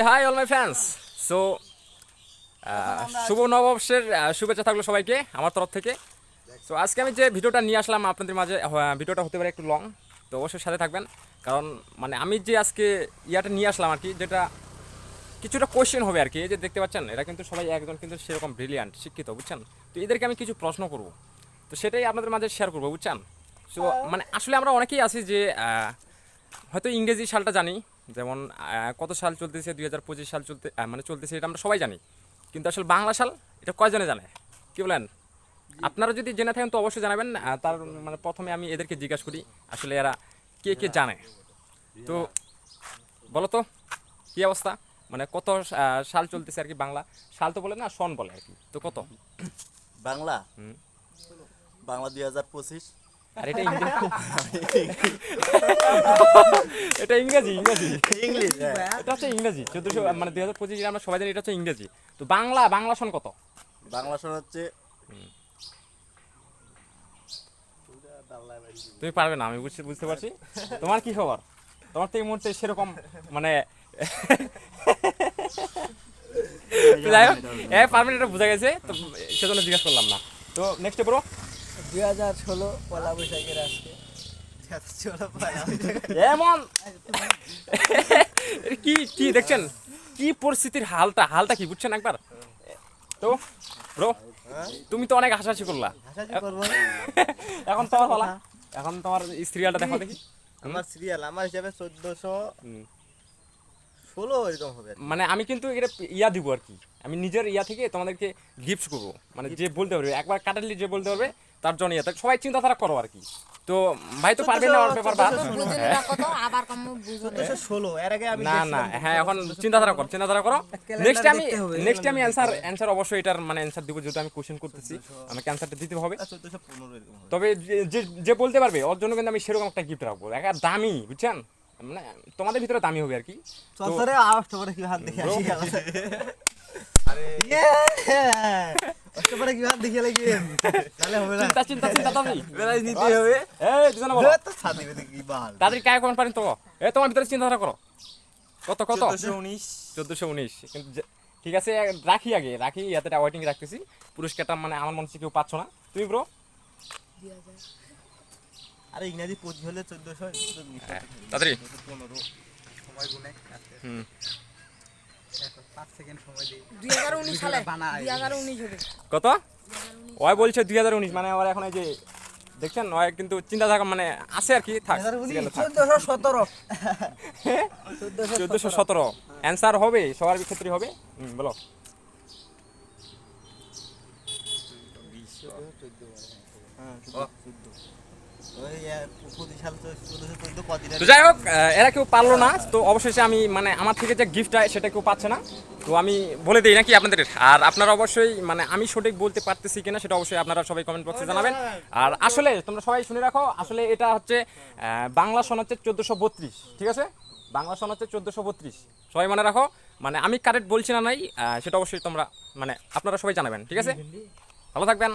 High all my fans. So শুভ নববর্ষের শুভেচ্ছা থাকলো সবাইকে আমার তরফ থেকে। সো আজকে আমি যে ভিডিওটা নিয়ে আসলাম আপনাদের মাঝে, ভিডিওটা হতে পারে একটু লং, তো অবশ্যই সাথে থাকবেন। কারণ মানে আমি যে আজকে ইয়াটা নিয়ে আসলাম আর কি, যেটা কিছুটা কোয়েশ্চেন হবে আর কি। এই যে দেখতে পাচ্ছেন, এরা কিন্তু সবাই একজন কিন্তু সেরকম ব্রিলিয়ান্ট শিক্ষিত, বুঝছেন? তো এদেরকে আমি কিছু প্রশ্ন করব, তো সেটাই আপনাদের মাঝে শেয়ার করবো, বুঝছেন? সো মানে আসলে আমরা অনেকেই আছি যে হয়তো ইংরেজি সালটা জানি, যেমন কত সাল চলতেছে, 2025 সাল চলতেছে, এটা আমরা সবাই জানি। কিন্তু আসলে বাংলা সাল এটা কয়জনে জানে, কি বলেন? আপনারা যদি জেনে থাকেন তো অবশ্যই জানাবেন। তার মানে প্রথমে আমি এদেরকে জিজ্ঞাসা করি আসলে এরা কে কে জানে। তো বলো তো কী অবস্থা, মানে কত সাল চলতেছে আর কি? বাংলা সাল তো বলে না, সন বলে আর কি। তো কত বাংলা? বাংলা 2025। আর এটা ইংরেজি? এটা ইংরেজি ইংরেজি ইংলিশ? এটা হচ্ছে ইংরেজি 1400, মানে 2025 আমরা সবাই জানি এটা হচ্ছে ইংরেজি। তো বাংলা বাংলা সন কত? বাংলা শোনা হচ্ছে তুমি পারবে না, আমি বুঝতে পারছি। তোমার কি খবর? তোমার তো এই মুহূর্তে সেরকম মানে যাই হোক, পারবে না এটা বোঝা গেছে, তো সেজন্য জিজ্ঞাসা করলাম না। তো নেক্সট ব্রো। 2016 পয়লা বৈশাখের আজকে এমন কি কি দেখছেন, কি পরিস্থিতির হালটা কি বুঝছেন একবার? তো ব্রো, তুমি তো অনেক হাসাহাসি করলা, এখন তোমার বলা, এখন তোমার সিরিয়ালটা দেখো দেখি। আমার সিরিয়াল আমার হিসাবে 1416 এরকম হবে। মানে আমি কিন্তু এটা ইয়া দিব আর কি, আমি নিজের ইয়া থেকে তোমাদেরকে গিফট করবো, মানে যে বলতে পারবে একবার কাটালি, যে বলতে পারবে তার জন্য ইয়া, সবাই চিন্তাধারা করো আর কি। তো ভাই তো পারবে না ওর ব্যাপার বা না না, হ্যাঁ এখন চিন্তাধারা করো। নেক্সট আমি অ্যান্সার অবশ্যই এটার মানে অ্যান্সার দিব, যেহেতু আমি কোশ্চেন করতেছি আমাকে অ্যান্সারটা দিতে হবে। 1415 এরকম হবে। তবে যে বলতে পারবে ওর জন্য কিন্তু আমি সেরকম একটা গিফট রাখবো, একটা দামি, বুঝছেন? মানে তোমাদের ভিতরে দামি হবে আর কি। সসরে আওয়াজটা করে কি হাত দেখে আসি আরে অষ্টপরে কি হাত দেখে লাগি তাহলে হবে না চিন্তা দামি বেলায় নিতে হবে এই দুজনে বলো তো ছাদি বেতে কি বাল। তাড়াতাড়ি কায় কোন পারেন তো, তোমার ভিতরে চিন্তাধারা করো। কত 1419। 1419 কিন্তু ঠিক আছে, রাখি ইয়াতে ওয়েটিং রাখতেছি। পুরস্কারটা মানে আমার মনে হচ্ছে কেউ পাচ্ছ না। তুমি ব্রো? আরে ইংরেজি 25 হলে 1400 তাড়াতাড়ি 15 সময় গুনে। হুম 5 সেকেন্ড সময় দেই 2019 সালে 2019 হবে। কত? ওই বলছে 2019, মানে ওর এখন এই যে দেখছেন, ওই কিন্তু চিন্তা থাকা মানে আছে আর কি। থাক 1417 1417 অ্যান্সার হবে, সবার ক্ষেত্রে হবে। বলো। তো যাই হোক, এরা কেউ পারলো না, তো অবশেষে আমি মানে আমার থেকে যে গিফট হয় সেটা কেউ পাচ্ছে না, তো আমি বলে দিই নাকি আপনাদের। আর আপনারা অবশ্যই মানে আমি সঠিক বলতে পারতেছি কিনা সেটা অবশ্যই আপনারা সবাই কমেন্ট বক্সে জানাবেন। আর আসলে তোমরা সবাই শুনে রাখো, আসলে এটা হচ্ছে বাংলা সন হচ্ছে 1432, ঠিক আছে? বাংলা সন হচ্ছে 1432, সবাই মনে রাখো। মানে আমি কারেক্ট বলছি না নাই, সেটা অবশ্যই তোমরা মানে আপনারা সবাই জানাবেন, ঠিক আছে? ভালো থাকবেন।